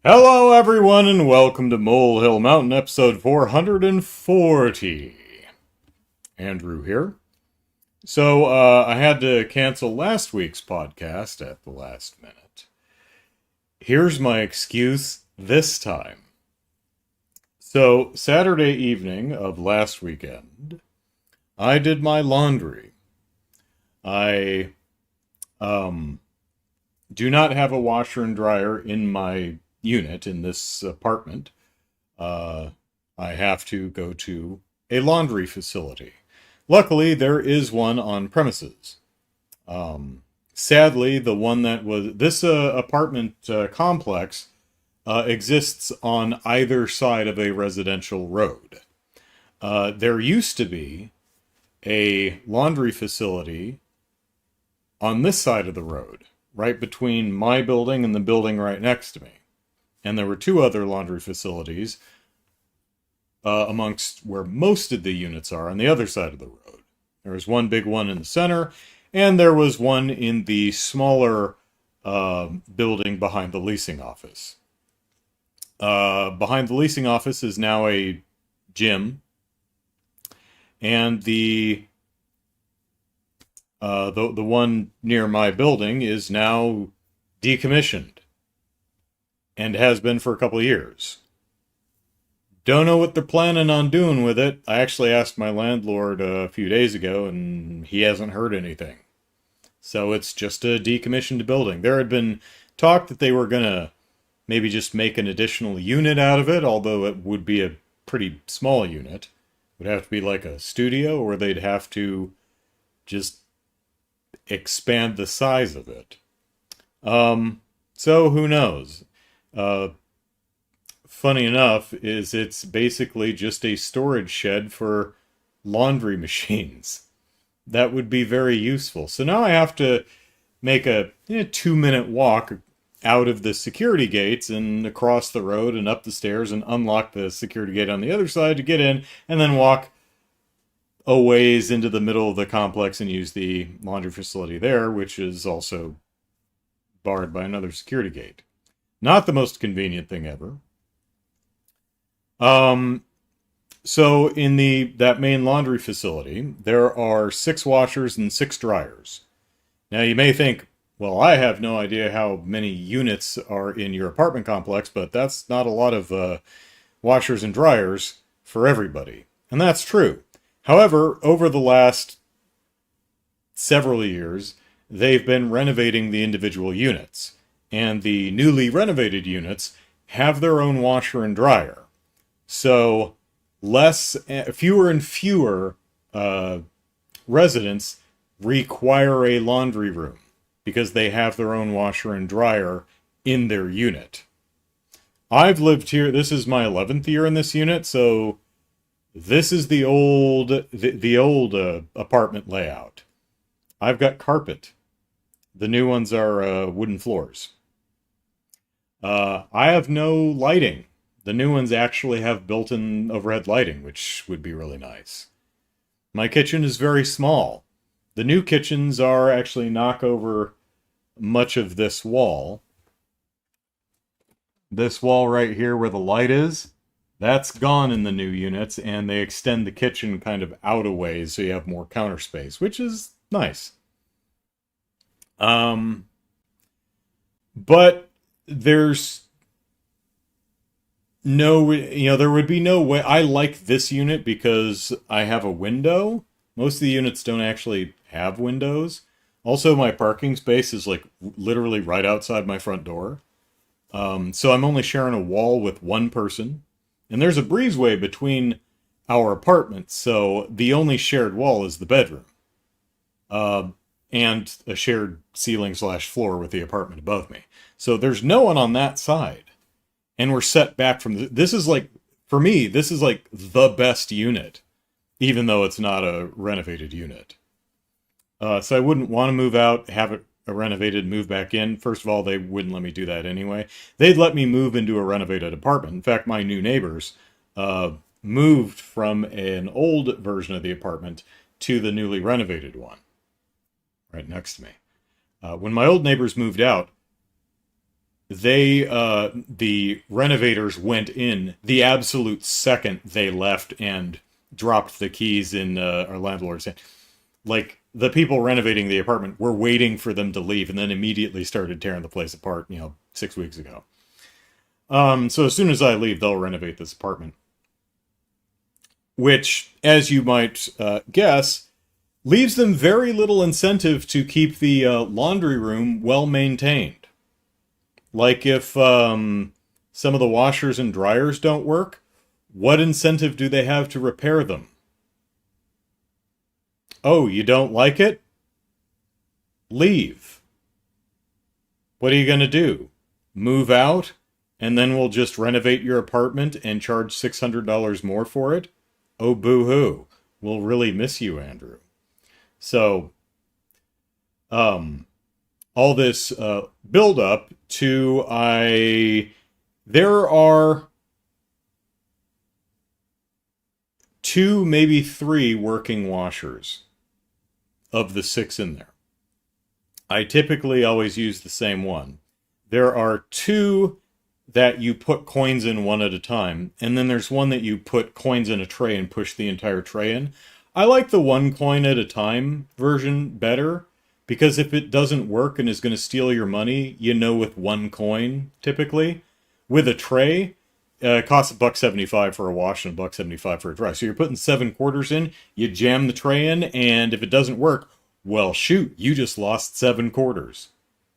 Hello, everyone, and welcome to Molehill Mountain, episode 440. Andrew here. So, I had to cancel last week's podcast at the last minute. Here's my excuse this time. So, Saturday evening of last weekend, I did my laundry. I, do not have a washer and dryer in my unit in this apartment. I have to go to a laundry facility. Luckily, there is one on premises. Sadly, the one that was this apartment complex exists on either side of a residential road. There used to be a laundry facility on this side of the road, right between my building and the building right next to me. And there were two other laundry facilities amongst where most of the units are on the other side of the road. There was one big one in the center, and there was one in the smaller building behind the leasing office. Behind the leasing office is now a gym, and the one near my building is now decommissioned and has been for a couple of years. Don't know what they're planning on doing with it. I actually asked my landlord a few days ago, and he hasn't heard anything. So it's just a decommissioned building. There had been talk that they were going to maybe just make an additional unit out of it, although it would be a pretty small unit. It would have to be like a studio, or they'd have to just expand the size of it. So who knows? Funny enough, it's basically just a storage shed for laundry machines. That would be very useful. So now I have to make a 2-minute walk out of the security gates and across the road and up the stairs and unlock the security gate on the other side to get in, and then walk a ways into the middle of the complex and use the laundry facility there, which is also barred by another security gate. Not the most convenient thing ever. So in that main laundry facility, there are 6 washers and 6 dryers. Now you may think, well, I have no idea how many units are in your apartment complex, but that's not a lot of washers and dryers for everybody. And that's true. However, over the last several years, they've been renovating the individual units. And the newly renovated units have their own washer and dryer. So fewer and fewer residents require a laundry room because they have their own washer and dryer in their unit. I've lived here, this is my 11th year in this unit, so this is the old apartment layout. I've got carpet. The new ones are wooden floors. I have no lighting. The new ones actually have built-in overhead lighting, which would be really nice. My kitchen is very small. The new kitchens actually knock over much of this wall. This wall right here where the light is, that's gone in the new units, and they extend the kitchen kind of out a ways so you have more counter space, which is nice. But there's no, there would be no way. I like this unit because I have a window. Most of the units don't actually have windows. Also, my parking space is like literally right outside my front door. So I'm only sharing a wall with one person. And there's a breezeway between our apartments, so the only shared wall is the bedroom. And a shared ceiling/floor with the apartment above me. So there's no one on that side. And we're set back from this is like, for me, this is like the best unit, even though it's not a renovated unit. So I wouldn't want to move out, have it renovated, move back in. First of all, they wouldn't let me do that anyway. They'd let me move into a renovated apartment. In fact, my new neighbors moved from an old version of the apartment to the newly renovated one right next to me. When my old neighbors moved out, the renovators went in the absolute second they left and dropped the keys in our landlord's hand. Like, the people renovating the apartment were waiting for them to leave and then immediately started tearing the place apart, 6 weeks ago. So as soon as I leave, they'll renovate this apartment. Which, as you might guess, leaves them very little incentive to keep the laundry room well maintained. Like, if some of the washers and dryers don't work, what incentive do they have to repair them? Oh, you don't like it? Leave. What are you going to do? Move out? And then we'll just renovate your apartment and charge $600 more for it? Oh, boo-hoo. We'll really miss you, Andrew. So, all this build-up to there are 2, maybe 3 working washers of the 6 in there. I typically always use the same one. There are 2 that you put coins in one at a time, and then there's one that you put coins in a tray and push the entire tray in. I like the 1 coin at a time version better, because if it doesn't work and is going to steal your money, with 1 coin, typically. With a tray, it costs $1.75 for a wash and $1.75 for a dry. So you're putting 7 quarters in, you jam the tray in, and if it doesn't work, well, shoot, you just lost 7 quarters.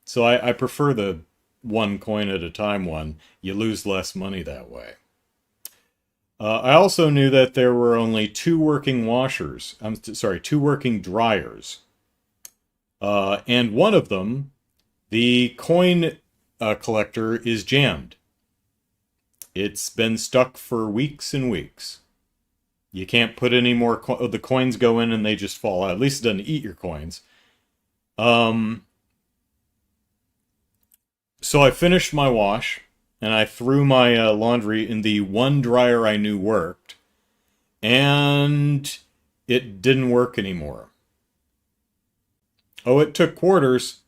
So I prefer the 1 coin at a time one. You lose less money that way. I also knew that there were only 2 working washers. 2 working dryers. And one of them, the coin collector, is jammed. It's been stuck for weeks and weeks. You can't put any more the coins go in and they just fall out. At least it doesn't eat your coins. So I finished my wash, and I threw my laundry in the one dryer I knew worked, and it didn't work anymore. Oh, it took quarters,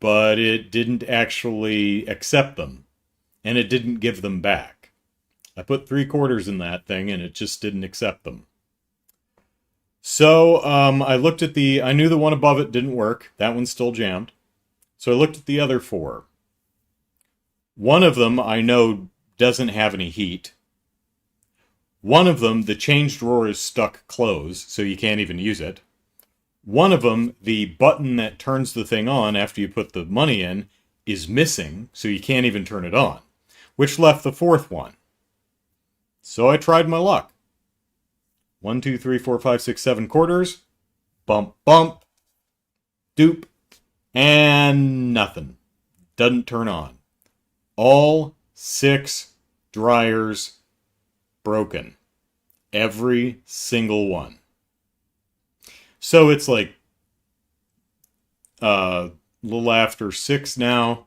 but it didn't actually accept them, and it didn't give them back. I put 3 quarters in that thing, and it just didn't accept them. So I looked at I knew the one above it didn't work. That one's still jammed. So I looked at the other 4. One of them I know doesn't have any heat. One of them, the change drawer is stuck closed, so you can't even use it. One of them, the button that turns the thing on after you put the money in, is missing, so you can't even turn it on, which left the 4th one. So I tried my luck. 1, 2, 3, 4, 5, 6, 7 quarters. Bump, bump. Doop. And nothing. Doesn't turn on. All 6 dryers broken. Every single one. So it's like a little after 6 now,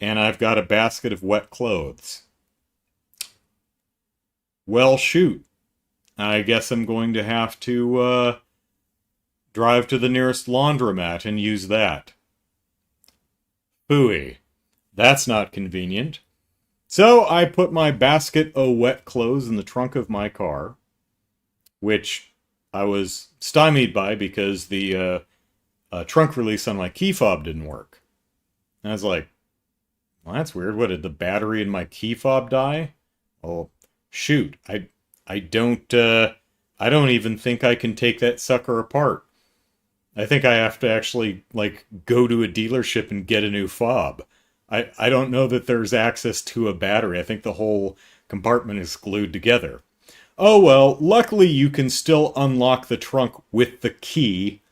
and I've got a basket of wet clothes. Well, shoot. I guess I'm going to have to drive to the nearest laundromat and use that. Phooey. That's not convenient. So I put my basket of wet clothes in the trunk of my car, which I was stymied by because the trunk release on my key fob didn't work. And I was like, well, that's weird. What, did the battery in my key fob die? Oh, shoot. I don't even think I can take that sucker apart. I think I have to actually, go to a dealership and get a new fob. I don't know that there's access to a battery. I think the whole compartment is glued together. Oh well, luckily you can still unlock the trunk with the key,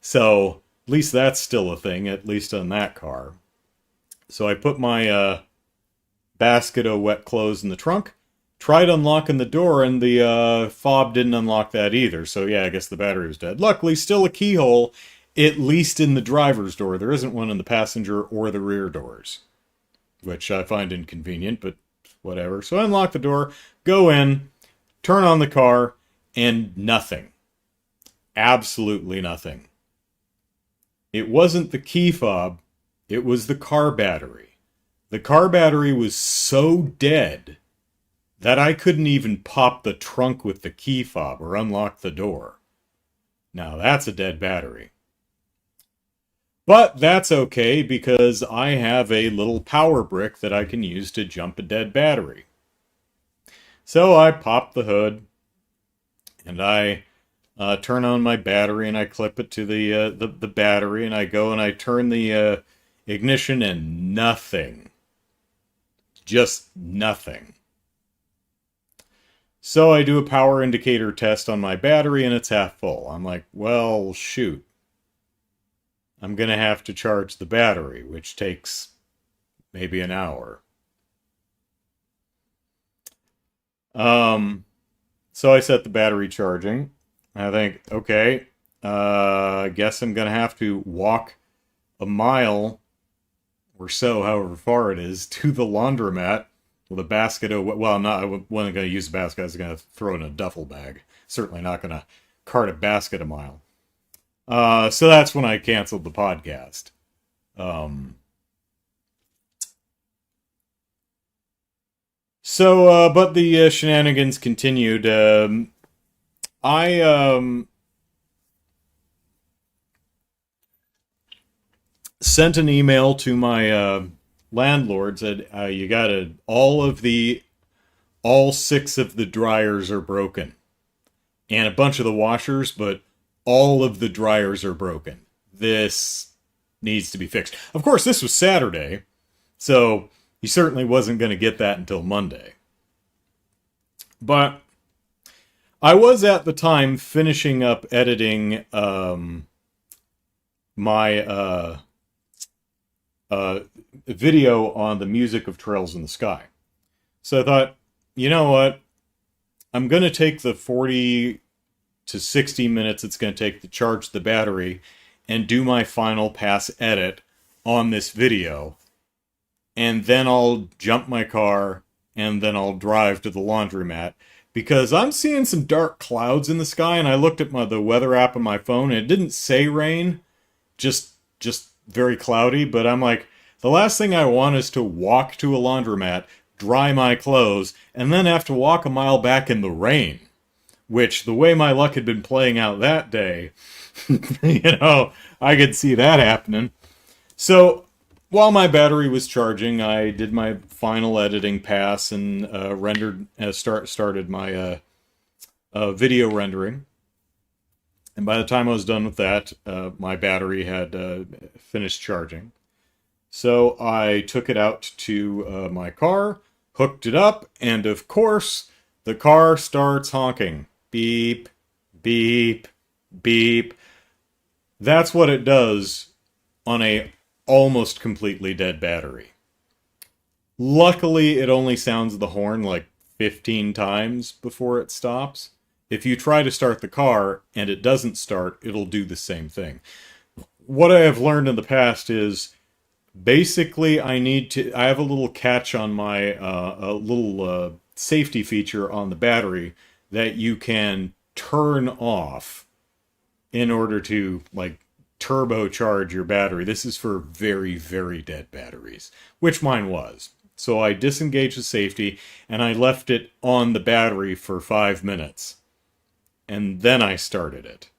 so at least that's still a thing, at least on that car. So I put my basket of wet clothes in the trunk, tried unlocking the door, and the fob didn't unlock that either, so yeah, I guess the battery was dead. Luckily, still a keyhole, at least in the driver's door. There isn't one in the passenger or the rear doors, which I find inconvenient, but whatever. So I unlock the door, go in, turn on the car, and nothing. Absolutely nothing. It wasn't the key fob, it was the car battery. The car battery was so dead that I couldn't even pop the trunk with the key fob or unlock the door. Now that's a dead battery. But that's okay because I have a little power brick that I can use to jump a dead battery. So I pop the hood and I turn on my battery and I clip it to the battery and I go and I turn the ignition and nothing. Just nothing. So I do a power indicator test on my battery and it's half full. I'm like, well, shoot. I'm going to have to charge the battery, which takes maybe an hour. So I set the battery charging. I think, okay, I guess I'm going to have to walk a mile or so, however far it is, to the laundromat with a basket of, well, I wasn't going to use a basket, I was going to throw it in a duffel bag. Certainly not going to cart a basket a mile. So that's when I canceled the podcast. But the shenanigans continued. I sent an email to my landlord, said, you gotta, all 6 of the dryers are broken. And a bunch of the washers, but all of the dryers are broken. This needs to be fixed. Of course, this was Saturday, so he certainly wasn't going to get that until Monday. But I was at the time finishing up editing my video on the music of Trails in the Sky. So I thought, you know what? I'm going to take the 40 to 60 minutes it's going to take to charge the battery and do my final pass edit on this video. And then I'll jump my car and then I'll drive to the laundromat because I'm seeing some dark clouds in the sky, and I looked at the weather app on my phone and it didn't say rain, just very cloudy, but I'm like, the last thing I want is to walk to a laundromat, dry my clothes, and then have to walk a mile back in the rain. Which, the way my luck had been playing out that day, I could see that happening. So, while my battery was charging, I did my final editing pass and started my video rendering. And by the time I was done with that, my battery had finished charging. So I took it out to my car, hooked it up, and of course, the car starts honking. Beep, beep, beep. That's what it does on a almost completely dead battery. Luckily, it only sounds the horn like 15 times before it stops. If you try to start the car and it doesn't start, it'll do the same thing. What I have learned in the past is basically I have a little catch on my little safety feature on the battery that you can turn off in order to, like, turbocharge your battery. This is for very, very dead batteries, which mine was. So I disengaged the safety, and I left it on the battery for 5 minutes. And then I started it.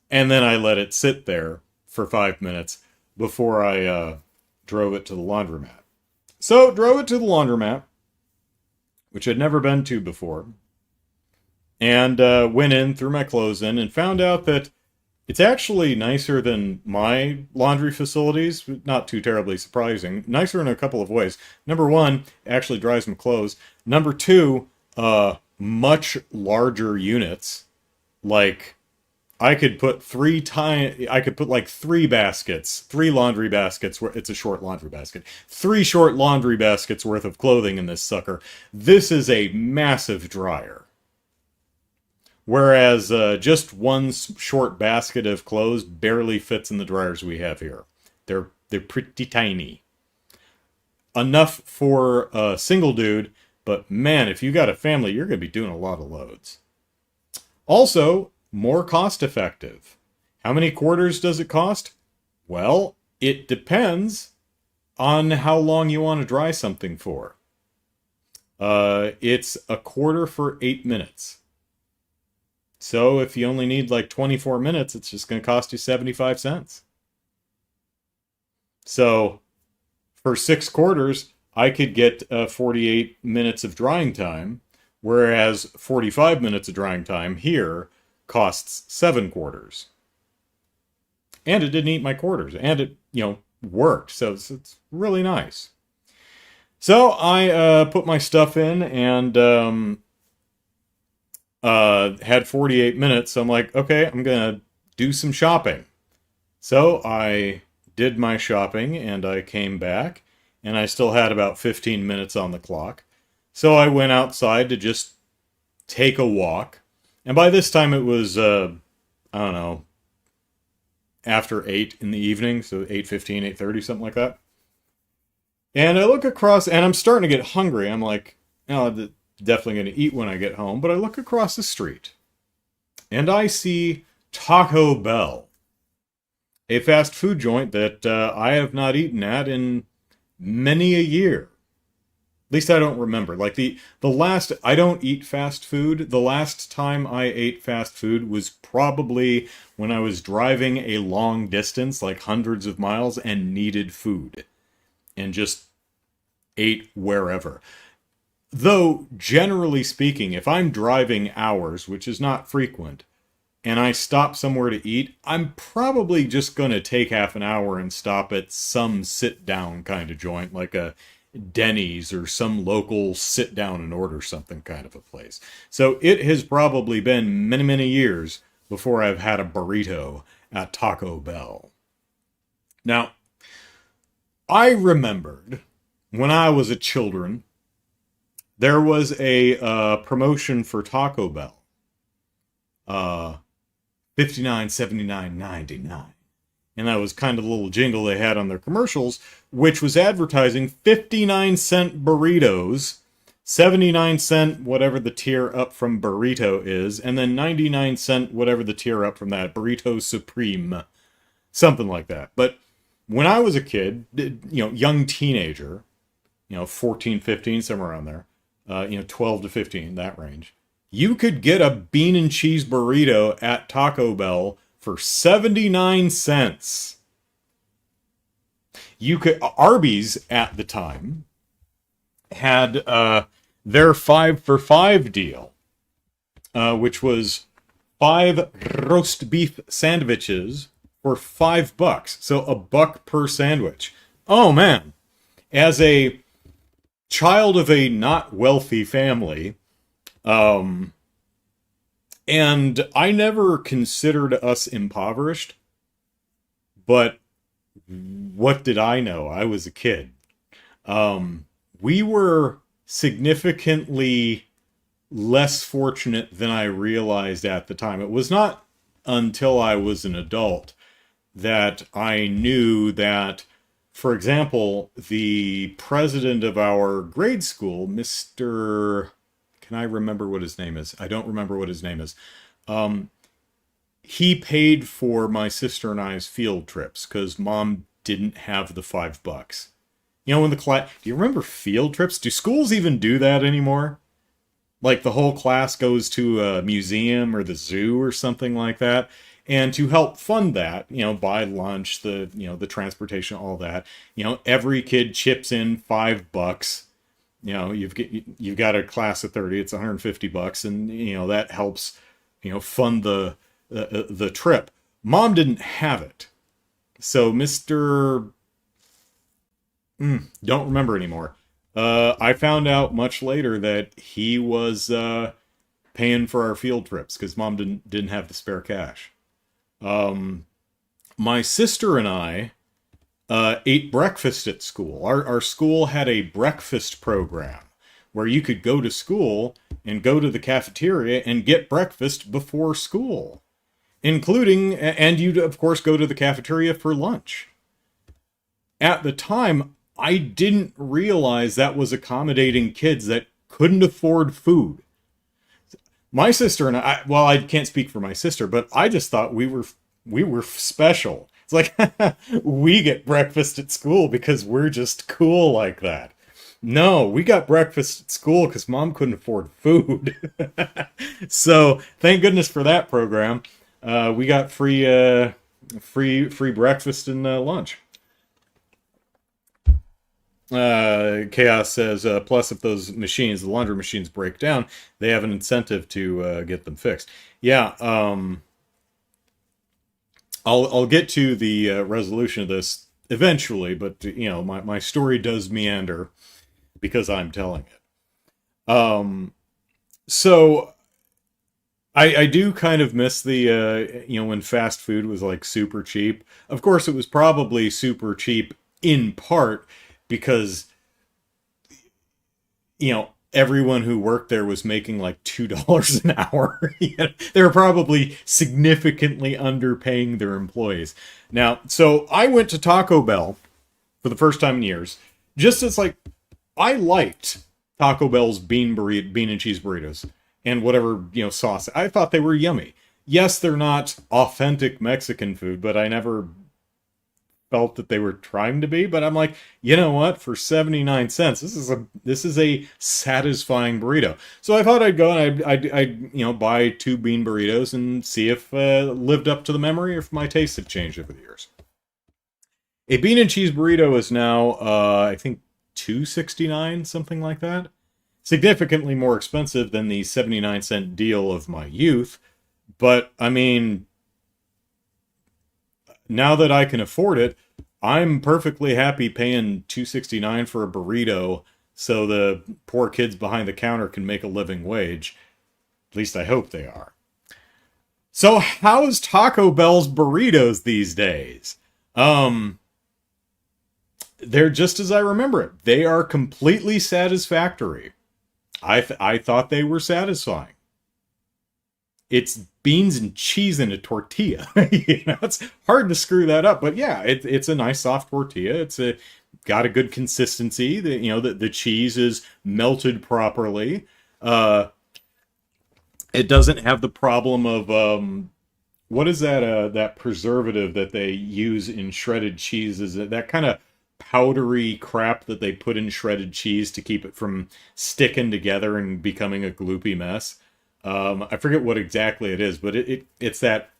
And then I let it sit there for 5 minutes before I drove it to the laundromat. So, drove it to the laundromat, which I'd never been to before. And went in, threw my clothes in, and found out that it's actually nicer than my laundry facilities. Not too terribly surprising. Nicer in a couple of ways. Number one, it actually dries my clothes. Number two, much larger units. Like, I could put three baskets, 3 laundry baskets, where it's a short laundry basket. 3 short laundry baskets worth of clothing in this sucker. This is a massive dryer. Whereas just one short basket of clothes barely fits in the dryers we have here. They're pretty tiny. Enough for a single dude, but man, if you got a family, you're going to be doing a lot of loads. Also, more cost effective. How many quarters does it cost? Well, it depends. on how long you want to dry something for. It's a quarter for 8 minutes. So if you only need like 24 minutes, it's just going to cost you 75 cents. So for 6 quarters, I could get 48 minutes of drying time, whereas 45 minutes of drying time here costs 7 quarters. And it didn't eat my quarters, and it, worked, so it's really nice. So I put my stuff in and had 48 minutes, so I'm like, okay, I'm gonna do some shopping. So I did my shopping, and I came back, and I still had about 15 minutes on the clock. So I went outside to just take a walk. And by this time it was, I don't know, after 8 in the evening, so 8:15, 8:30, something like that. And I look across, and I'm starting to get hungry. I'm like, oh, I'm definitely going to eat when I get home. But I look across the street, and I see Taco Bell, a fast food joint that I have not eaten at in many a year. At least I don't remember. Like the last, I don't eat fast food. The last time I ate fast food was probably when I was driving a long distance, like hundreds of miles, and needed food. And just ate wherever. Though, generally speaking, if I'm driving hours, which is not frequent, and I stop somewhere to eat, I'm probably just going to take half an hour and stop at some sit-down kind of joint, like a Denny's or some local sit down and order something kind of a place. So it has probably been many, many years before I've had a burrito at Taco Bell. Now, I remembered when I was a children, there was a promotion for Taco Bell. $59.79.99. And that was kind of the little jingle they had on their commercials, which was advertising 59-cent burritos, 79-cent whatever the tier up from burrito is, and then 99-cent whatever the tier up from that, burrito supreme, something like that. But when I was a kid, young teenager, 14, 15, somewhere around there, 12 to 15, that range, you could get a bean and cheese burrito at Taco Bell for 79 cents. Arby's at the time had their 5 for 5 deal, which was 5 roast beef sandwiches for $5. So $1 per sandwich. Oh man. As a child of a not wealthy family, and I never considered us impoverished, but what did I know? I was a kid. We were significantly less fortunate than I realized at the time. It was not until I was an adult that I knew that, for example, the president of our grade school, Mr. Can I remember what his name is? I don't remember what his name is. He paid for my sister and I's field trips because mom didn't have the $5. When the class... Do you remember field trips? Do schools even do that anymore? Like the whole class goes to a museum or the zoo or something like that. And to help fund that, buy lunch, the transportation, all that, every kid chips in $5. You've got a class of 30, it's $150, and that helps fund the trip. Mom didn't have it, so Mr. Don't remember anymore. I found out much later that he was paying for our field trips because mom didn't have the spare cash. My sister and I ate breakfast at school. Our school had a breakfast program where you could go to school and go to the cafeteria and get breakfast before school, and you'd of course go to the cafeteria for lunch. At the time, I didn't realize that was accommodating kids that couldn't afford food. My sister and I can't speak for my sister, but I just thought we were special. It's like, we get breakfast at school because we're just cool like that. No, we got breakfast at school because mom couldn't afford food. So thank goodness for that program. We got free breakfast and lunch. Chaos says, plus if those machines, the laundry machines, break down, they have an incentive to get them fixed. Yeah, I'll get to the resolution of this eventually, but my story does meander because I'm telling it. So I do kind of miss the when fast food was like super cheap. Of course, it was probably super cheap in part because everyone who worked there was making like $2 an hour. They were probably significantly underpaying their employees. Now, so I went to Taco Bell for the first time in years, just as like I liked Taco Bell's bean and cheese burritos and whatever sauce. I thought they were yummy. Yes, they're not authentic Mexican food, but I never felt that they were trying to be. But I'm like, you know what? For 79 cents, this is a satisfying burrito. So I thought I'd go and I'd buy 2 bean burritos and see if lived up to the memory or if my tastes have changed over the years. A bean and cheese burrito is now I think $2.69, something like that. Significantly more expensive than the 79-cent deal of my youth. But I mean, now that I can afford it, I'm perfectly happy paying $2.69 for a burrito so the poor kids behind the counter can make a living wage. At least I hope they are. So how's Taco Bell's burritos these days? They're just as I remember it. They are completely satisfactory. I thought they were satisfying. It's beans and cheese in a tortilla. It's hard to screw that up, but yeah, it's a nice soft tortilla. It's got a good consistency. The cheese is melted properly. It doesn't have the problem of what is that preservative that they use in shredded cheese? Is it that kind of powdery crap that they put in shredded cheese to keep it from sticking together and becoming a gloopy mess? I forget what exactly it is, but it's that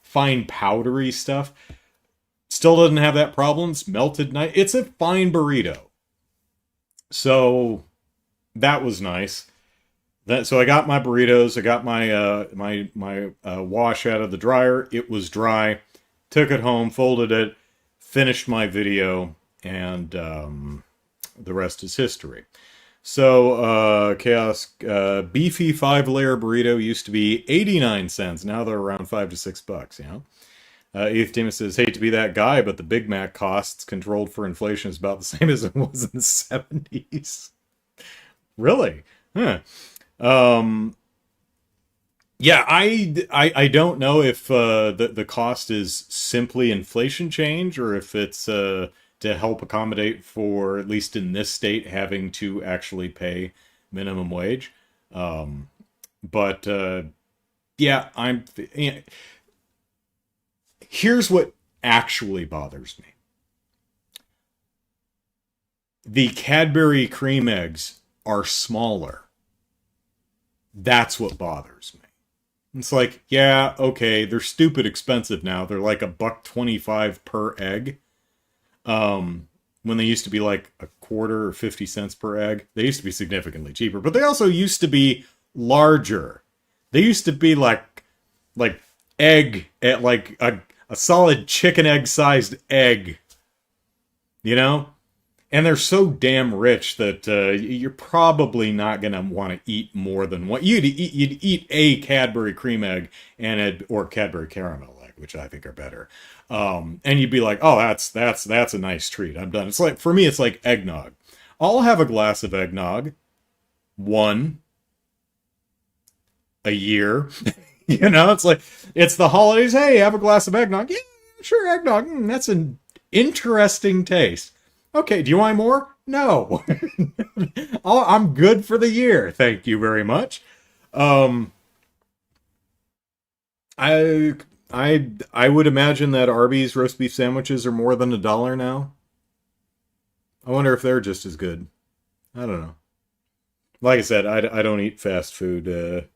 fine powdery stuff. Still doesn't have that problem. It's melted nice. It's a fine burrito. So that was nice. So I got my burritos. I got my wash out of the dryer. It was dry. Took it home, folded it, finished my video, and the rest is history. So, Chaos, beefy 5-layer burrito used to be 89 cents. Now they're around $5 to $6, Eighth Demon says, hate to be that guy, but the Big Mac costs controlled for inflation is about the same as it was in the 70s. Really? Huh. Yeah, I don't know if the cost is simply inflation change or if it's to help accommodate for, at least in this state, having to actually pay minimum wage. But yeah, here's what actually bothers me. The Cadbury cream eggs are smaller. That's what bothers me. It's like, yeah, okay, they're stupid expensive now. They're like $1.25 per egg. When they used to be like a quarter or 50 cents per egg. They used to be significantly cheaper, but they also used to be larger. They used to be like egg at like a solid chicken egg sized egg, And they're so damn rich that you're probably not gonna want to eat more than one. You'd eat a Cadbury cream egg or Cadbury caramel egg, which I think are better. And you'd be like, oh, that's a nice treat. I'm done. It's like, for me, it's like eggnog. I'll have a glass of eggnog, one a year. It's like, it's the holidays. Hey, have a glass of eggnog. Yeah, sure, eggnog. That's an interesting taste. Okay, do you want more? No. I'm good for the year. Thank you very much. I would imagine that Arby's roast beef sandwiches are more than $1 now. I wonder if they're just as good. I don't know. Like I said, I don't eat fast food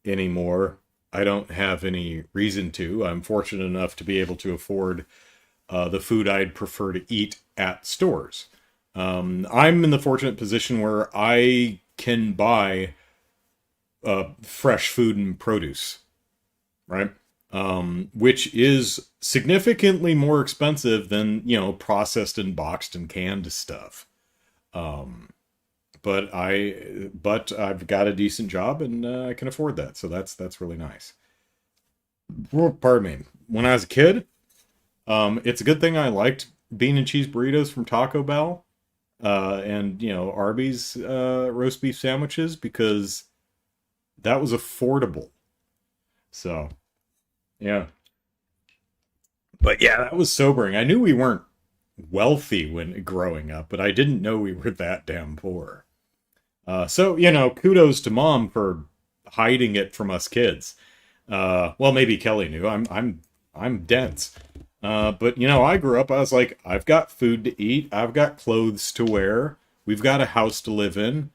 anymore. I don't have any reason to. I'm fortunate enough to be able to afford the food I'd prefer to eat at stores. I'm in the fortunate position where I can buy fresh food and produce, right? Which is significantly more expensive than, processed and boxed and canned stuff. Um, but I've got a decent job and I can afford that, so that's really nice. Well, pardon me. When I was a kid, it's a good thing I liked bean and cheese burritos from Taco Bell, and Arby's roast beef sandwiches because that was affordable. So yeah, but yeah, that was sobering. I knew we weren't wealthy when growing up, but I didn't know we were that damn poor. So kudos to mom for hiding it from us kids. Well, maybe Kelly knew. I'm dense. But I grew up. I was like, I've got food to eat. I've got clothes to wear. We've got a house to live in.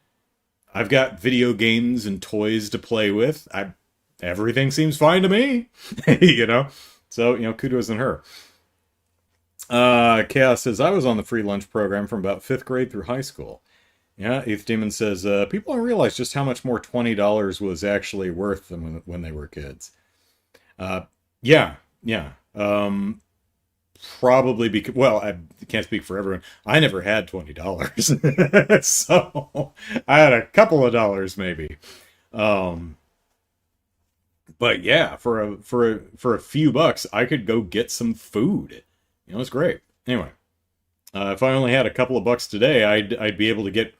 I've got video games and toys to play with. Everything seems fine to me. you know. So kudos on her. Chaos says I was on the free lunch program from about fifth grade through high school. Yeah, Eighth Demon says people don't realize just how much more $20 was actually worth than when they were kids. Yeah, yeah. Probably because, well, I can't speak for everyone. I never had $20, so I had a couple of dollars maybe. Um, but yeah, for a few bucks, I could go get some food. It's great. Anyway, if I only had a couple of bucks today, I'd be able to get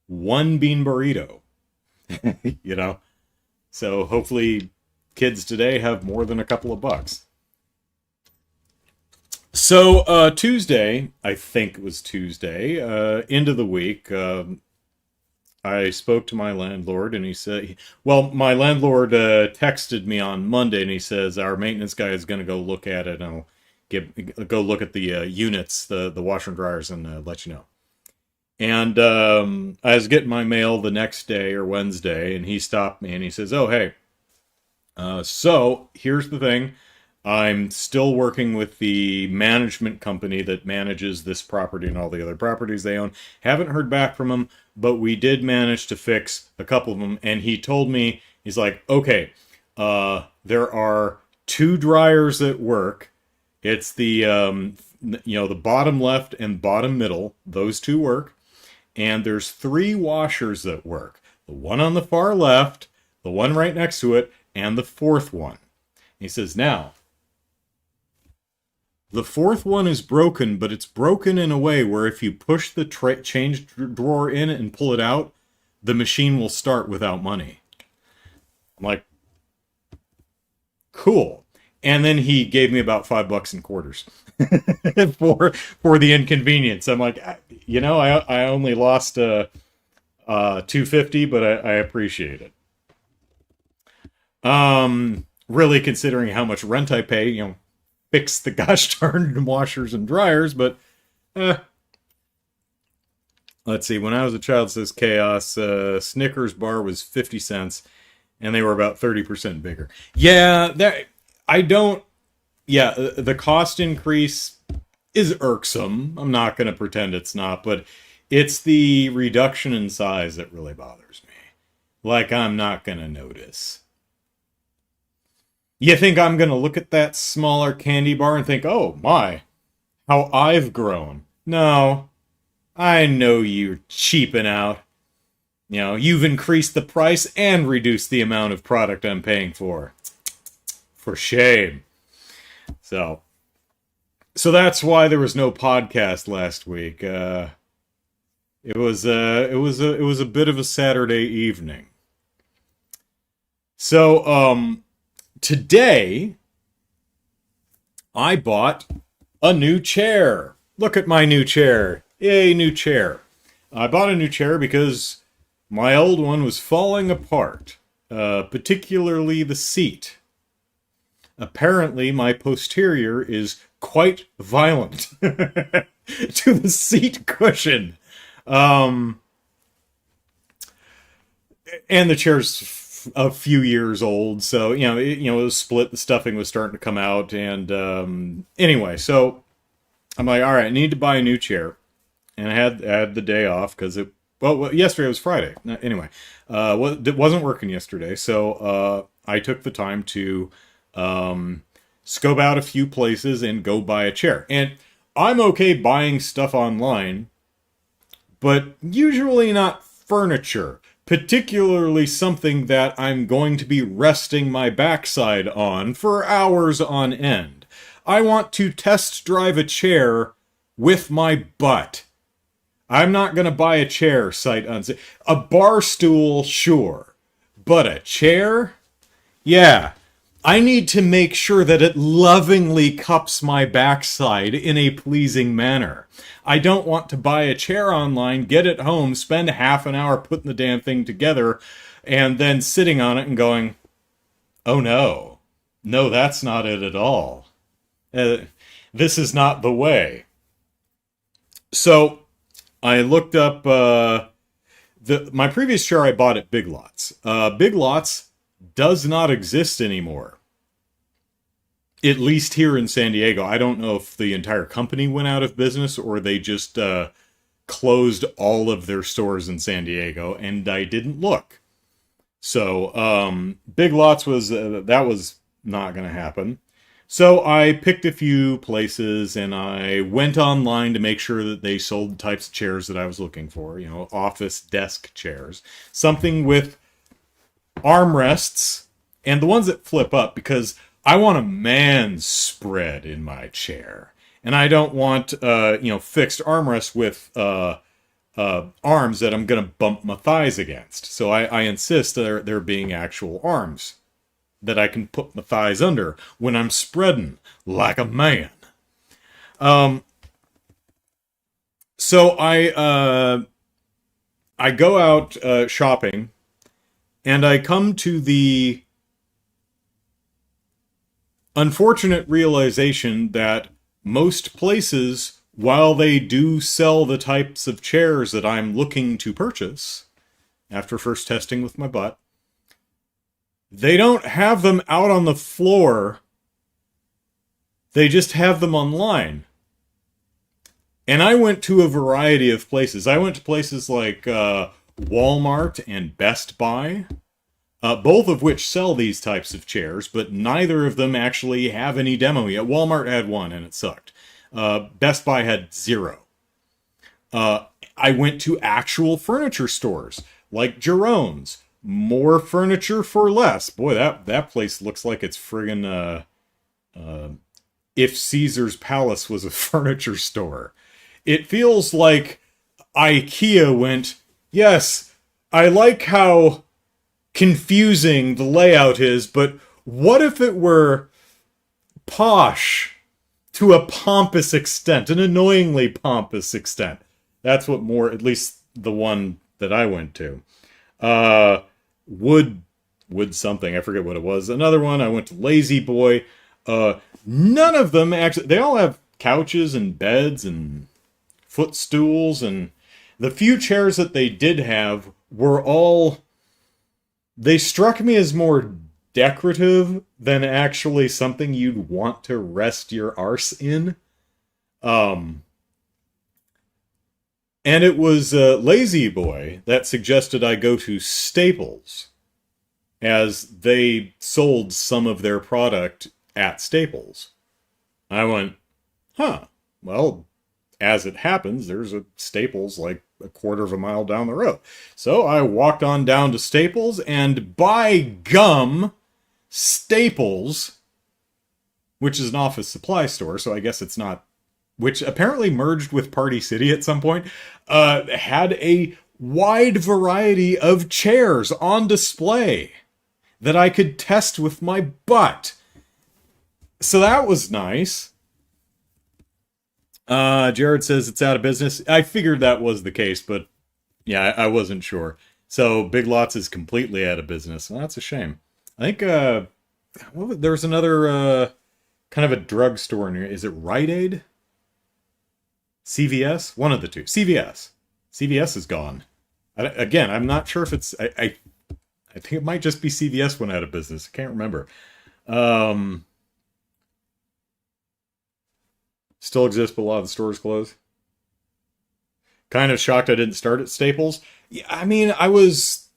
one bean burrito. you know, so hopefully, kids today have more than a couple of bucks. So Tuesday, I think it was Tuesday, end of the week, I spoke to my landlord, and he said, well, my landlord texted me on Monday, and he says our maintenance guy is going to go look at it, and I'll go look at the units, the washer and dryers, and let you know. And I was getting my mail the next day or Wednesday, and he stopped me and he says, "Oh, hey, so here's the thing. I'm still working with the management company that manages this property and all the other properties they own. Haven't heard back from them, but we did manage to fix a couple of them." And he told me, he's like, "Okay, there are two dryers that work. It's the bottom left and bottom middle. Those two work. And there's three washers that work. The one on the far left, the one right next to it, and the fourth one." He says, "Now, the fourth one is broken, but it's broken in a way where if you push the change drawer in and pull it out, the machine will start without money." I'm like, cool. And then he gave me about $5 in quarters for the inconvenience. I'm like, I only lost 250, but I appreciate it. Really considering how much rent I pay, fix the gosh darn washers and dryers, but let's see. When I was a child, says Chaos, Snickers bar was 50 cents, and they were about 30% bigger. Yeah, I don't. Yeah, the cost increase is irksome. I'm not going to pretend it's not, but it's the reduction in size that really bothers me. Like, I'm not going to notice. You think I'm going to look at that smaller candy bar and think, "Oh my, how I've grown"? No, I know you're cheaping out. You've increased the price and reduced the amount of product I'm paying for. For shame. So that's why there was no podcast last week. It was a bit of a Saturday evening. So today I bought a new chair. Look at my new chair. Yay, new chair. I bought a new chair because my old one was falling apart, particularly the seat. Apparently, my posterior is quite violent to the seat cushion. Um, and the chair's a few years old, so it was split. The stuffing was starting to come out, and anyway, so I'm like, all right, I need to buy a new chair, and I had the day off because yesterday was Friday. Anyway, it wasn't working yesterday, so I took the time to scope out a few places and go buy a chair. And I'm okay buying stuff online, but usually not furniture, particularly something that I'm going to be resting my backside on for hours on end. I want to test drive a chair with my butt. I'm not going to buy a chair sight unseen. A bar stool, sure. But a chair? Yeah. I need to make sure that it lovingly cups my backside in a pleasing manner. I don't want to buy a chair online, get it home, spend half an hour putting the damn thing together, and then sitting on it and going, oh no. No, that's not it at all. This is not the way. So, I looked up my previous chair I bought at Big Lots. Big Lots does not exist anymore. At least here in San Diego. I don't know if the entire company went out of business or they just closed all of their stores in San Diego, and I didn't look. So Big Lots that was not going to happen. So I picked a few places and I went online to make sure that they sold the types of chairs that I was looking for. Office desk chairs. Something with armrests and the ones that flip up, because I want a man spread in my chair. And I don't want, fixed armrests with arms that I'm going to bump my thighs against. So I insist there being actual arms that I can put my thighs under when I'm spreading like a man. So I go out shopping, and I come to the unfortunate realization that most places, while they do sell the types of chairs that I'm looking to purchase, after first testing with my butt, they don't have them out on the floor. They just have them online. And I went to a variety of places. I went to places like Walmart and Best Buy, both of which sell these types of chairs, but neither of them actually have any demo yet. Walmart had one, and it sucked. Best Buy had zero. I went to actual furniture stores, like Jerome's. More furniture for less. Boy, that place looks like it's friggin' if Caesar's Palace was a furniture store. It feels like IKEA went, yes, I like how confusing the layout is, but what if it were posh to a pompous extent, an annoyingly pompous extent? That's what at least the one that I went to. Wood something, I forget what it was. Another one, I went to Lazy Boy. None of them actually, they all have couches and beds and footstools, and the few chairs that they did have they struck me as more decorative than actually something you'd want to rest your arse in. And it was Lazy Boy that suggested I go to Staples, as they sold some of their product at Staples. I went, well, as it happens, there's a Staples like a quarter of a mile down the road. So I walked on down to Staples, and by gum, Staples, which is an office supply store, so I guess it's not, which apparently merged with Party City at some point, had a wide variety of chairs on display that I could test with my butt. So that was nice. Jared says it's out of business. I figured that was the case, but yeah, I wasn't sure. So Big Lots is completely out of business. Well, that's a shame. I think There was another kind of a drugstore near. Is it Rite Aid? CVS? One of the two. CVS. CVS is gone. Again, I'm not sure if it's. I think it might just be CVS went out of business. I can't remember. Um, Still exists, but a lot of the stores closed. Kind of shocked I didn't start at Staples. Yeah, I mean, I was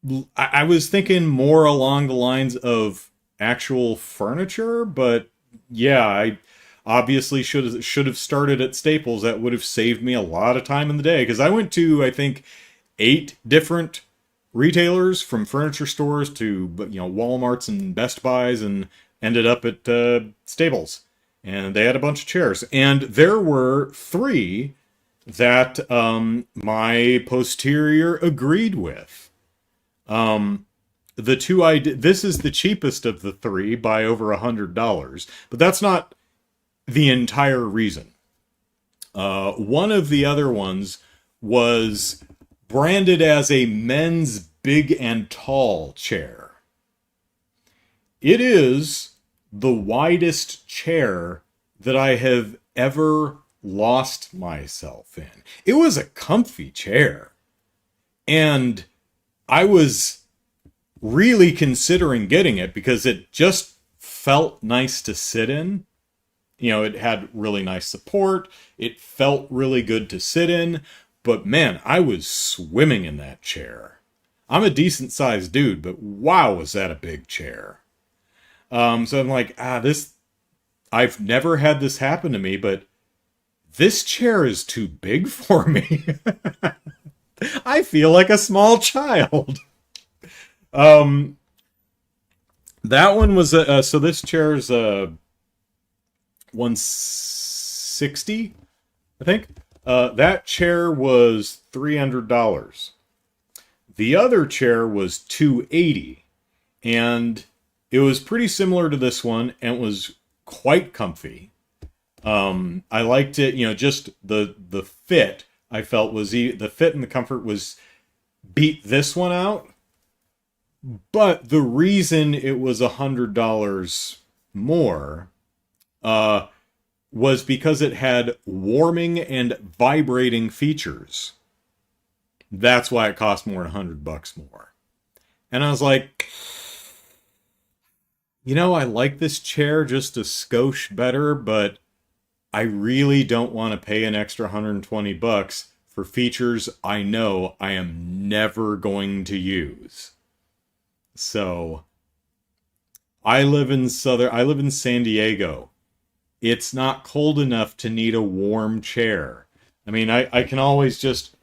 thinking more along the lines of actual furniture, but yeah, I obviously should have started at Staples. That would have saved me a lot of time in the day because I went to I think 8 different retailers from furniture stores to Walmarts and Best Buys and ended up at Staples. And they had a bunch of chairs. And there were three that my posterior agreed with. The two I did, this is the cheapest of the three by over $100, but that's not the entire reason. One of the other ones was branded as a men's big and tall chair. It is the widest chair that I have ever lost myself in. It was a comfy chair. And I was really considering getting it because it just felt nice to sit in. It had really nice support. It felt really good to sit in. But man, I was swimming in that chair. I'm a decent sized dude, but wow, was that a big chair. So I'm like, I've never had this happen to me, but this chair is too big for me. I feel like a small child. Um, that one was so this chair's 160, I think. That chair was $300. The other chair was 280, and it was pretty similar to this one, and it was quite comfy. I liked it, just the fit. I felt was the fit and the comfort was beat this one out. But the reason it was $100 more was because it had warming and vibrating features. That's why it cost more than $100 more. And I was like, I like this chair just a skosh better, but I really don't want to pay an extra $120 for features I know I am never going to use. So I live in San Diego. It's not cold enough to need a warm chair. I mean, I can always just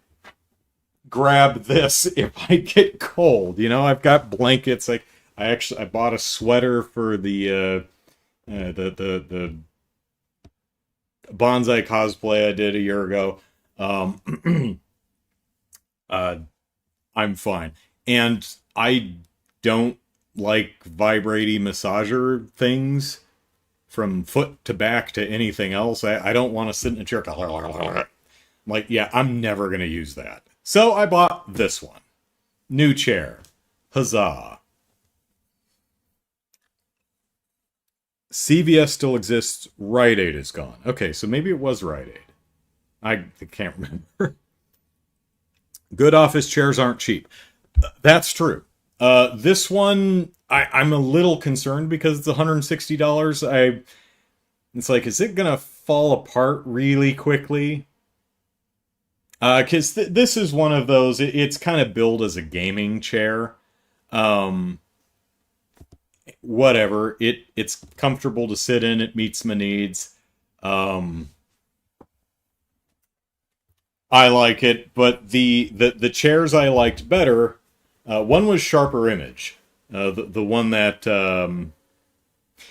grab this if I get cold. I've got blankets. I bought a sweater for the bonsai cosplay I did a year ago. Uh, I'm fine. And I don't like vibrating massager things from foot to back to anything else. I don't want to sit in a chair. I'm like, yeah, I'm never going to use that. So I bought this one. New chair. Huzzah. CVS still exists. Rite Aid is gone. Okay, so maybe it was Rite Aid. I can't remember. Good office chairs aren't cheap. That's true. This one, I'm a little concerned because it's $160. It's like, is it gonna fall apart really quickly? Because this is one of those. It's kind of billed as a gaming chair. Um, Whatever. It's comfortable to sit in. It meets my needs. Um, I like it, but the chairs I liked better. One was Sharper Image, the one that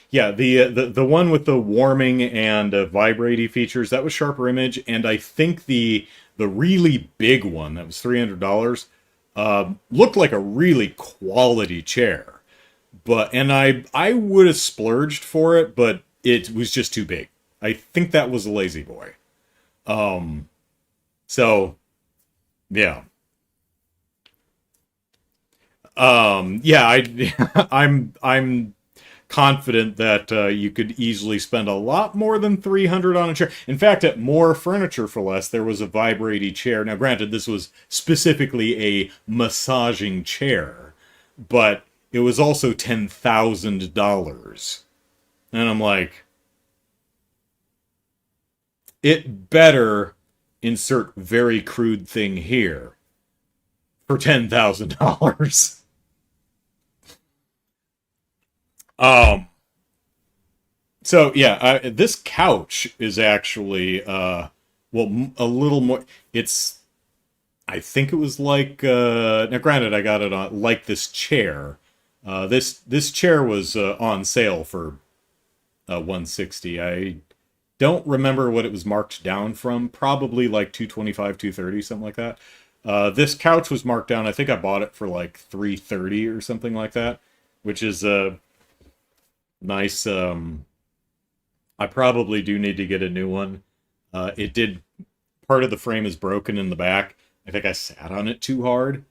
yeah, the one with the warming and vibrating features, that was Sharper Image, and I think the really big one that was $300 looked like a really quality chair, and I would have splurged for it, but it was just too big. I think that was a Lazy Boy. Um, so yeah. Yeah, I I'm confident that you could easily spend a lot more than 300 on a chair. In fact, at More Furniture for Less, there was a vibrating chair. Now, granted, this was specifically a massaging chair, but it was also $10,000. And I'm like, it better insert very crude thing here for $10,000. Um, so yeah, this couch is actually a little more. It's I think it was like now. Granted, I got it on like this chair. This chair was on sale for 160. I don't remember what it was marked down from. Probably like 225, 230, something like that. This couch was marked down. I think I bought it for like 330 or something like that, which is nice. I probably do need to get a new one. It did part of the frame is broken in the back. I think I sat on it too hard.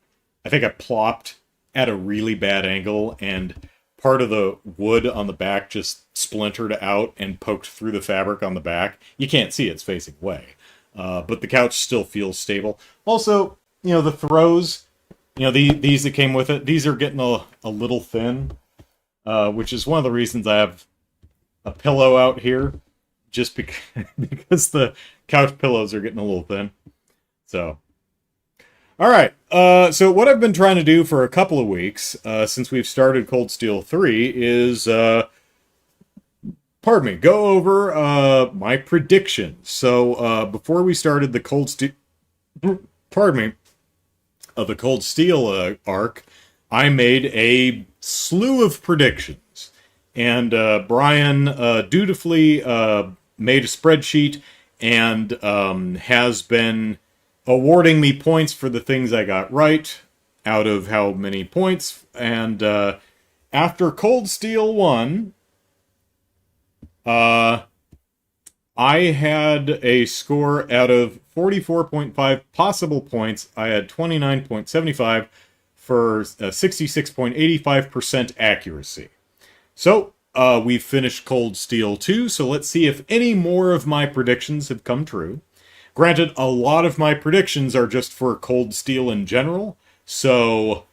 I think I plopped at a really bad angle, and part of the wood on the back just splintered out and poked through the fabric on the back. You can't see it's facing away, but the couch still feels stable. Also, the throws, these that came with it, these are getting a little thin, which is one of the reasons I have a pillow out here, just because, because the couch pillows are getting a little thin. So, all right. So what I've been trying to do for a couple of weeks, since we've started Cold Steel 3, is, go over my predictions. So before we started the Cold Steel, the Cold Steel arc, I made a slew of predictions. And Brian dutifully made a spreadsheet and has been awarding me points for the things I got right out of how many points. And after Cold Steel 1, I had a score out of 44.5 possible points. I had 29.75 for 66.85% accuracy. So, we've finished Cold Steel 2, so let's see if any more of my predictions have come true. Granted, a lot of my predictions are just for Cold Steel in general, so,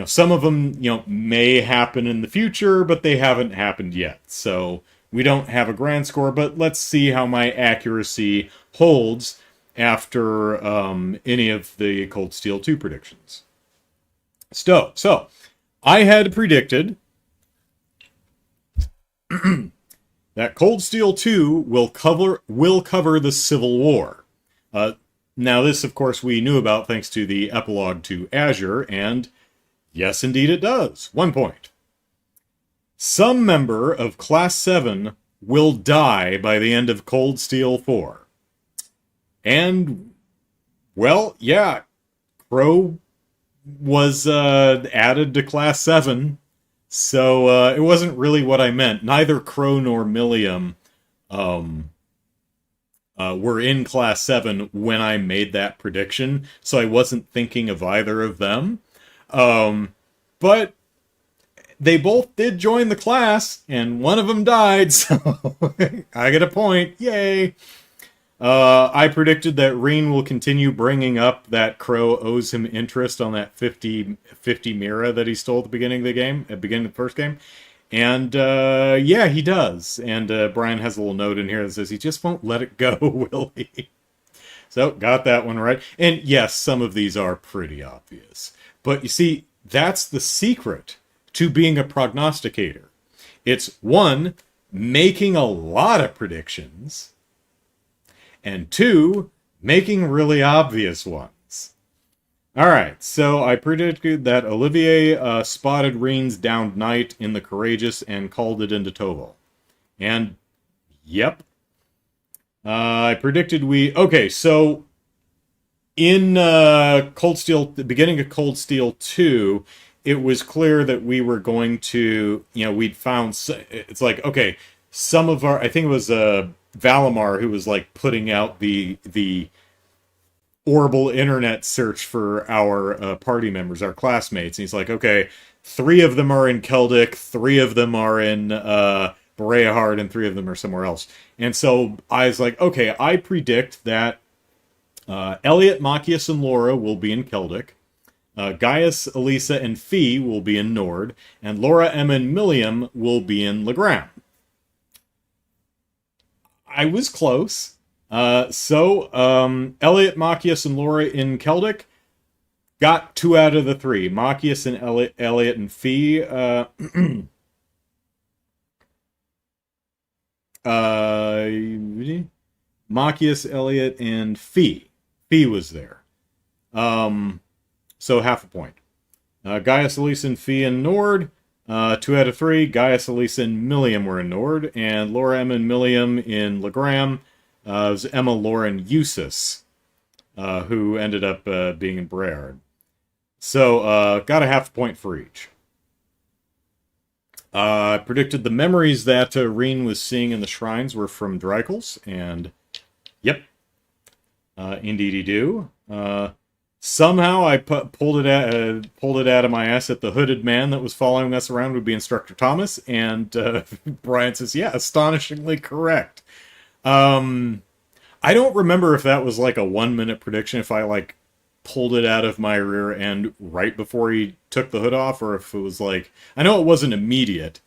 some of them, may happen in the future, but they haven't happened yet. So, we don't have a grand score, but let's see how my accuracy holds after any of the Cold Steel 2 predictions. So, I had predicted that Cold Steel 2 will cover the Civil War. Now this, of course, we knew about thanks to the epilogue to Azure, and yes, indeed it does. 1 point. Some member of Class 7 will die by the end of Cold Steel 4. And, well, yeah, Crow was added to Class 7. So, it wasn't really what I meant. Neither Crow nor Millium were in Class 7 when I made that prediction, so I wasn't thinking of either of them. But they both did join the class, and one of them died, so I get a point. Yay! I predicted that Reen will continue bringing up that Crow owes him interest on that 50 Mira that he stole at the beginning of the game, at the beginning of the first game. And, yeah, he does. And Brian has a little note in here that says he just won't let it go, will he? So, got that one right. And yes, some of these are pretty obvious. But you see, that's the secret to being a prognosticator. It's, one, making a lot of predictions, and two, making really obvious ones. Alright, so I predicted that Olivier spotted Reen's downed knight in the Courageous and called it into Toval. And, yep. I predicted okay, so in Cold Steel, the beginning of Cold Steel 2, it was clear that we were going to, we'd found, it's like, okay, some of our, I think it was Valimar who was like putting out the horrible internet search for our party members, our classmates. And he's like, okay, 3 of them are in Keldic, 3 of them are in Bereahard, and 3 of them are somewhere else. And so I was like, okay, I predict that Elliot, Machias, and Laura will be in Keldic. Gaius, Elisa, and Fee will be in Nord. And Laura, Emma, and Milliam will be in Legram. I was close. Elliot, Machias, and Laura in Keldic got 2 out of the 3. Machias and Elliot and Fee. Machias, Elliot, and Fee. Fee was there. So half a point. Gaius, Elisa, and Fee in Nord. 2 out of 3. Gaius, Elisa, and Milliam were in Nord. And Laura, Emma, and Milliam in Legram. It was Emma, Laura, and Eustace, who ended up being in Breard. So, got a half point for each. I predicted the memories that Reen was seeing in the shrines were from Dreichels, and yep, indeedy do. Somehow I pulled it out of my ass that the hooded man that was following us around would be Instructor Thomas, and Brian says, yeah, astonishingly correct. I don't remember if that was like a 1-minute prediction, if I like pulled it out of my rear end right before he took the hood off, or if it was like, I know it wasn't immediate.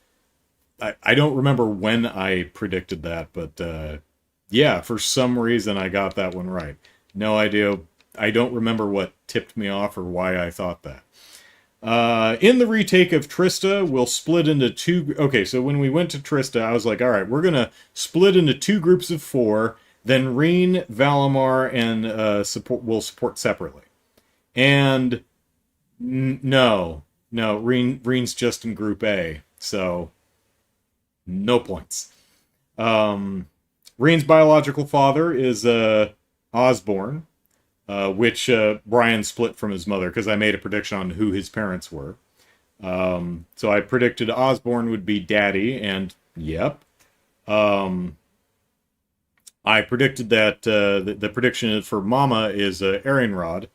I don't remember when I predicted that, but yeah, for some reason I got that one right. No idea. I don't remember what tipped me off or why I thought that. In the retake of Trista, we'll split into 2... Okay, so when we went to Trista, I was like, alright, we're going to split into 2 groups of 4, then Reen, Valimar, and will support separately. And no, Reen's just in Group A, so no points. Reen's biological father is Osborne, which Brian split from his mother, because I made a prediction on who his parents were. So I predicted Osborne would be daddy, and yep. I predicted that the prediction for Mama is Arianrod,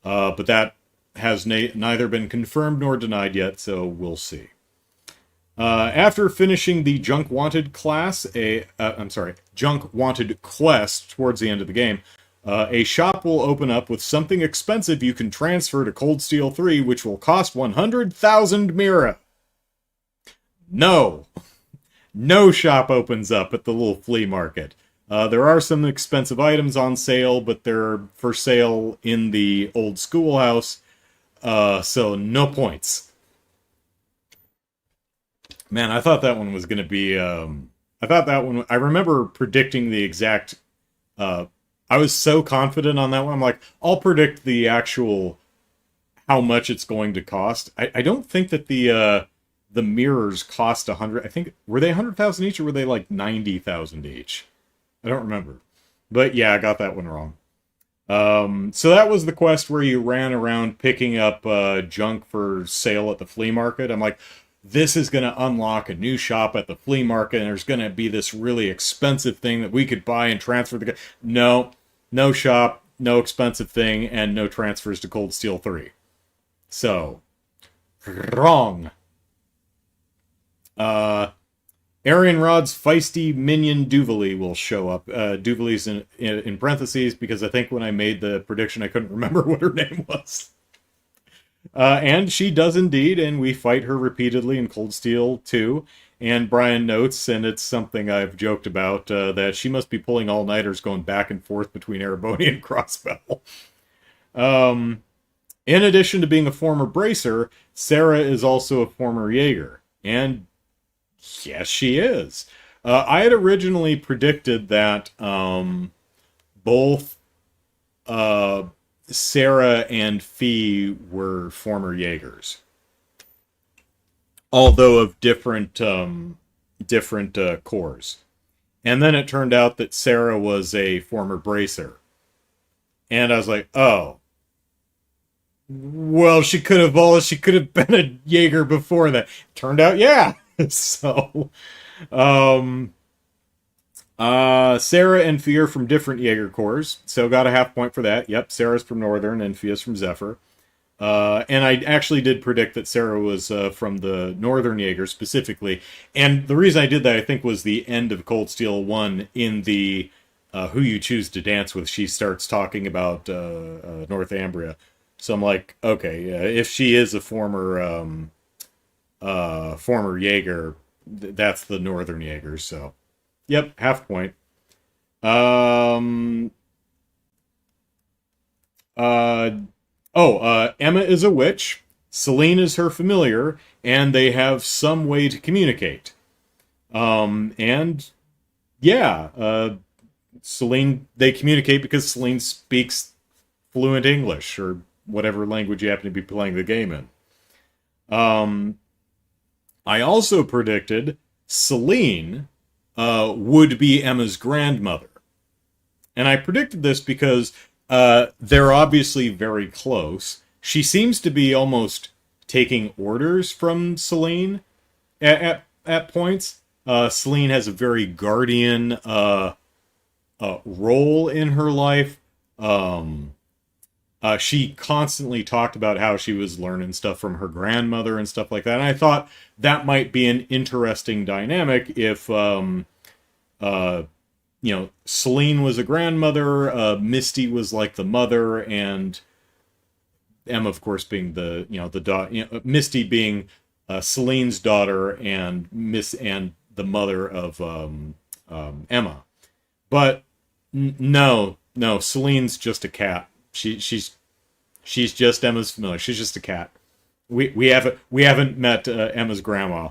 but that has neither been confirmed nor denied yet, so we'll see. After finishing the Junk Wanted class, Junk Wanted quest towards the end of the game, a shop will open up with something expensive you can transfer to Cold Steel 3, which will cost 100,000 Mira. No. No shop opens up at the little flea market. There are some expensive items on sale, but they're for sale in the old schoolhouse, so no points. Man, I thought that one was going to be... I remember predicting the exact... I was so confident on that one. I'm like, I'll predict the actual... how much it's going to cost. I don't think that the mirrors cost 100... I think... Were they 100,000 each, or were they like 90,000 each? I don't remember. But yeah, I got that one wrong. So that was the quest where you ran around picking up junk for sale at the flea market. I'm like, this is going to unlock a new shop at the flea market, and there's going to be this really expensive thing that we could buy and transfer the... No shop, no expensive thing, and no transfers to Cold Steel 3. So, wrong. Arianrod's feisty minion Duvali will show up. Duvali's in parentheses, because I think when I made the prediction I couldn't remember what her name was. And she does indeed, and we fight her repeatedly in Cold Steel 2. And Brian notes, and it's something I've joked about, that she must be pulling all-nighters going back and forth between Ereboni and Crossbell. In addition to being a former Bracer, Sarah is also a former Jaeger. And yes, she is. I had originally predicted that both Sarah and Fee were former Jaegers, although of different cores. And then it turned out that Sarah was a former Bracer, and I was like, oh, well, she could have been a Jaeger before that. Turned out, yeah. So, Sarah and Fia from different Jaeger Corps, so got a half point for that. Yep, Sarah's from Northern and Fia's from Zephyr. And I actually did predict that Sarah was from the Northern Jaeger specifically. And the reason I did that, I think, was the end of Cold Steel 1 in the Who You Choose to Dance With. She starts talking about Northumbria. So I'm like, okay, if she is a former Jaeger, that's the Northern Jaegers. So, yep, half point. Emma is a witch. Celine is her familiar, and they have some way to communicate. And yeah, Celine, they communicate because Celine speaks fluent English or whatever language you happen to be playing the game in. I also predicted Celine would be Emma's grandmother. And I predicted this because they're obviously very close. She seems to be almost taking orders from Celine at points. Celine has a very guardian role in her life. She constantly talked about how she was learning stuff from her grandmother and stuff like that. And I thought that might be an interesting dynamic if, Celine was a grandmother, Misty was like the mother, and Emma, of course, being the Misty being Celine's daughter and the mother of Emma. But no, Celine's just a cat. She's just Emma's familiar. She's just a cat. We haven't met Emma's grandma,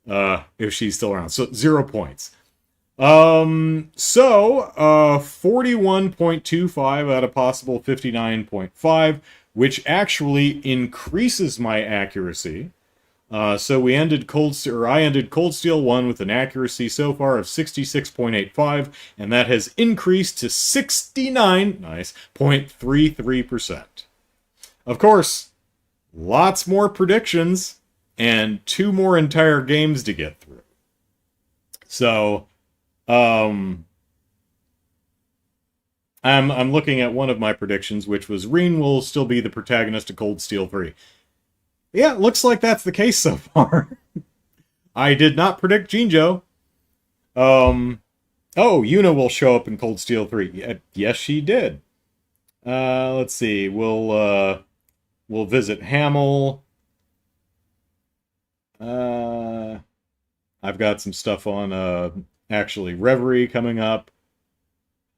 if she's still around. So 0 points. 41.25 out of possible 59.5, which actually increases my accuracy. So I ended Cold Steel 1 with an accuracy so far of 66.85, and that has increased to 69.33%. Of course, lots more predictions and 2 more entire games to get through. So, I'm looking at one of my predictions, which was Reen will still be the protagonist of Cold Steel 3. Yeah, it looks like that's the case so far. I did not predict Jinjo. Yuna will show up in Cold Steel 3. Yes, she did. Let's see. We'll visit Hamel. I've got some stuff on actually Reverie coming up.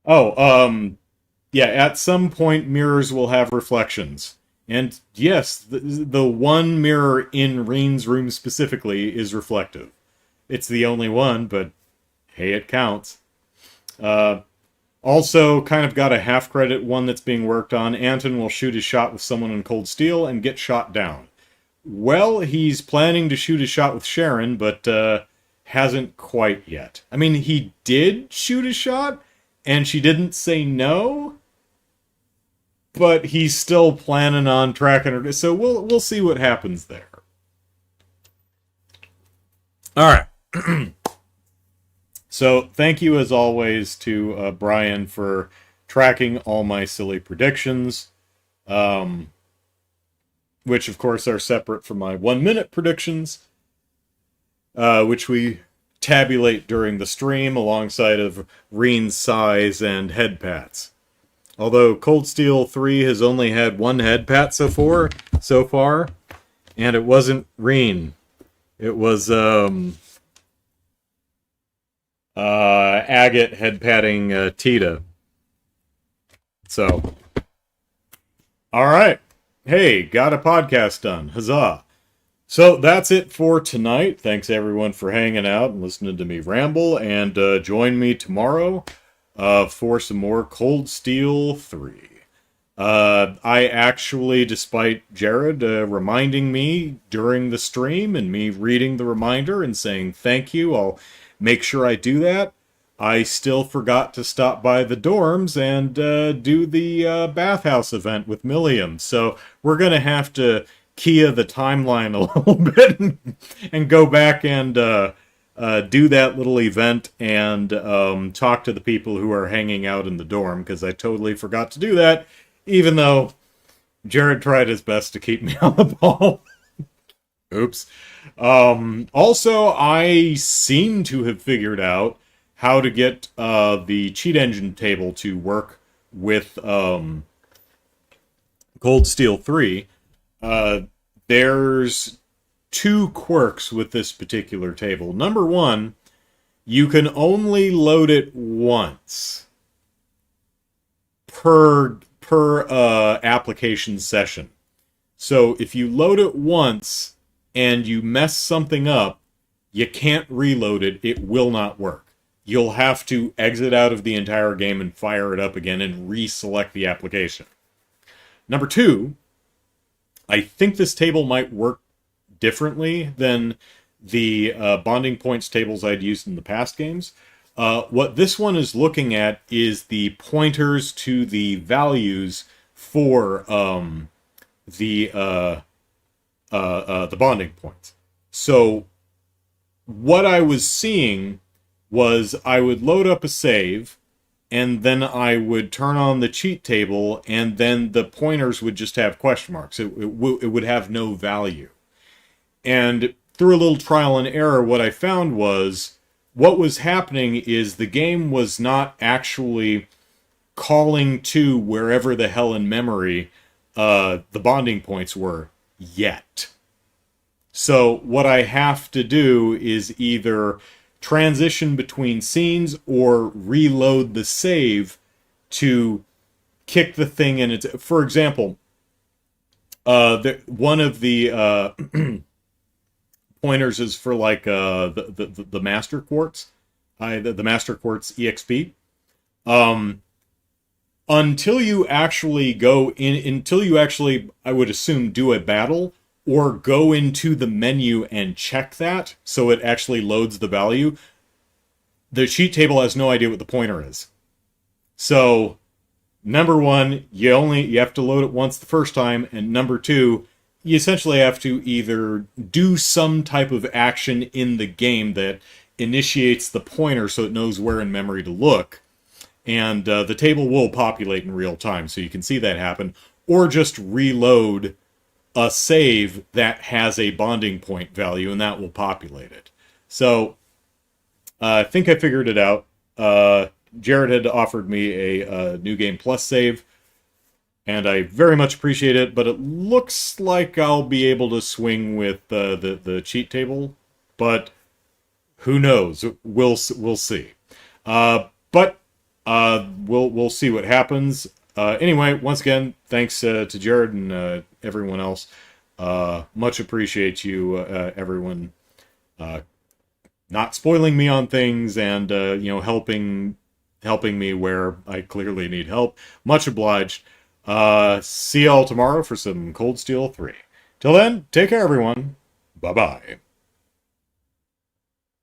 At some point mirrors will have reflections. And yes, the one mirror in Reen's room specifically is reflective. It's the only one, but hey, it counts. Also, kind of got a half credit one that's being worked on. Anton will shoot his shot with someone in Cold Steel and get shot down. Well, he's planning to shoot his shot with Sharon, but hasn't quite yet. I mean, he did shoot a shot, and she didn't say no, but he's still planning on tracking her. So we'll see what happens there. All right. So thank you as always to Brian for tracking all my silly predictions, which of course are separate from my 1-minute predictions, which we tabulate during the stream alongside of Reen's size and head pats. Although Cold Steel 3 has only had 1 head pat so far, and it wasn't Reen. It was Agate head patting Tita. So, all right. Hey, got a podcast done. Huzzah. So that's it for tonight. Thanks everyone for hanging out and listening to me ramble, and join me tomorrow for some more Cold Steel 3. I actually, despite Jared reminding me during the stream and me reading the reminder and saying thank you, I'll make sure I do that, I still forgot to stop by the dorms and do the bathhouse event with Milliam. So we're going to have to Kia the timeline a little bit and go back and do that little event and talk to the people who are hanging out in the dorm, because I totally forgot to do that, even though Jared tried his best to keep me on the ball. Oops. Also, I seem to have figured out how to get the cheat engine table to work with Cold Steel 3. There's two quirks with this particular table. Number one, you can only load it once per application session. So if you load it once and you mess something up, you can't reload it. It will not work. You'll have to exit out of the entire game and fire it up again and reselect the application. Number two, I think this table might work differently than the bonding points tables I'd used in the past games. What this one is looking at is the pointers to the values for the bonding points. So what I was seeing was I would load up a save, and then I would turn on the cheat table, and then the pointers would just have question marks. It would have no value. And through a little trial and error, what I found was what was happening is the game was not actually calling to wherever the hell in memory the bonding points were yet. So what I have to do is either transition between scenes or reload the save to kick the thing in its... For example, one of the pointers is for like the Master Quartz, the Master Quartz EXP. Until you actually go in, until you actually, I would assume, do a battle or go into the menu and check that so it actually loads the value, the cheat table has no idea what the pointer is. So, number one, you have to load it once the first time, and number two, you essentially have to either do some type of action in the game that initiates the pointer so it knows where in memory to look, and the table will populate in real time, so you can see that happen, or just reload a save that has a bonding point value, and that will populate it. So, I think I figured it out. Jared had offered me a New Game Plus save, and I very much appreciate it, but it looks like I'll be able to swing with the cheat table, but who knows? We'll see. But we'll see what happens. Anyway, once again, thanks to Jared and everyone else. Much appreciate you, everyone, not spoiling me on things and helping me where I clearly need help. Much obliged. See y'all tomorrow for some Cold Steel 3. Till then, take care, everyone. Bye-bye.